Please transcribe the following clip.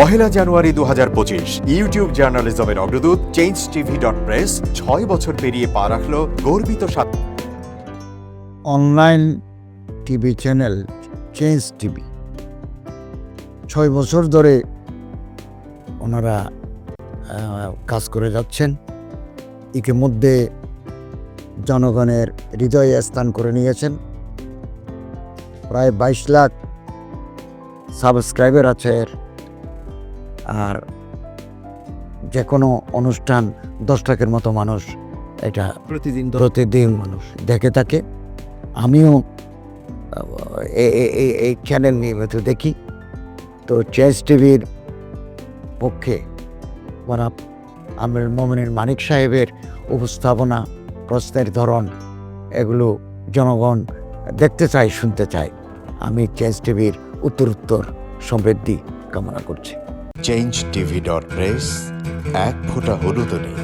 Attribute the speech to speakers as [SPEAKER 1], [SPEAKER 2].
[SPEAKER 1] 1 জানুয়ারি 2025 YouTube জার্নালিজমের অগ্রদূত changetv.press 6 বছর পেরিয়ে পা রাখল গর্বিত
[SPEAKER 2] online TV channel change TV 6 বছর ধরে ওনারা কাজ করে যাচ্ছেন। ইতিমধ্যে জনগণের হৃদয়ে স্থান করে নিয়েছেন। প্রায় 22 লাখ সাবস্ক্রাইবার আছে। আর যে কোনো অনুষ্ঠান 10 লাখের মতো মানুষ এটা প্রতিদিন মানুষ দেখে থাকে। আমিও এই চ্যানেল নিয়মিত দেখি। তো চেঞ্জ টিভির পক্ষে আমির মোমিনুল মানিক সাহেবের উপস্থাপনা, প্রশ্নের ধরন, এগুলো জনগণ দেখতে চায়, শুনতে চায়। আমি চেঞ্জ টিভির উত্তরোত্তর সমৃদ্ধি কামনা করছি।
[SPEAKER 1] changetv.press এক ফোঁটা হলুদও নেই।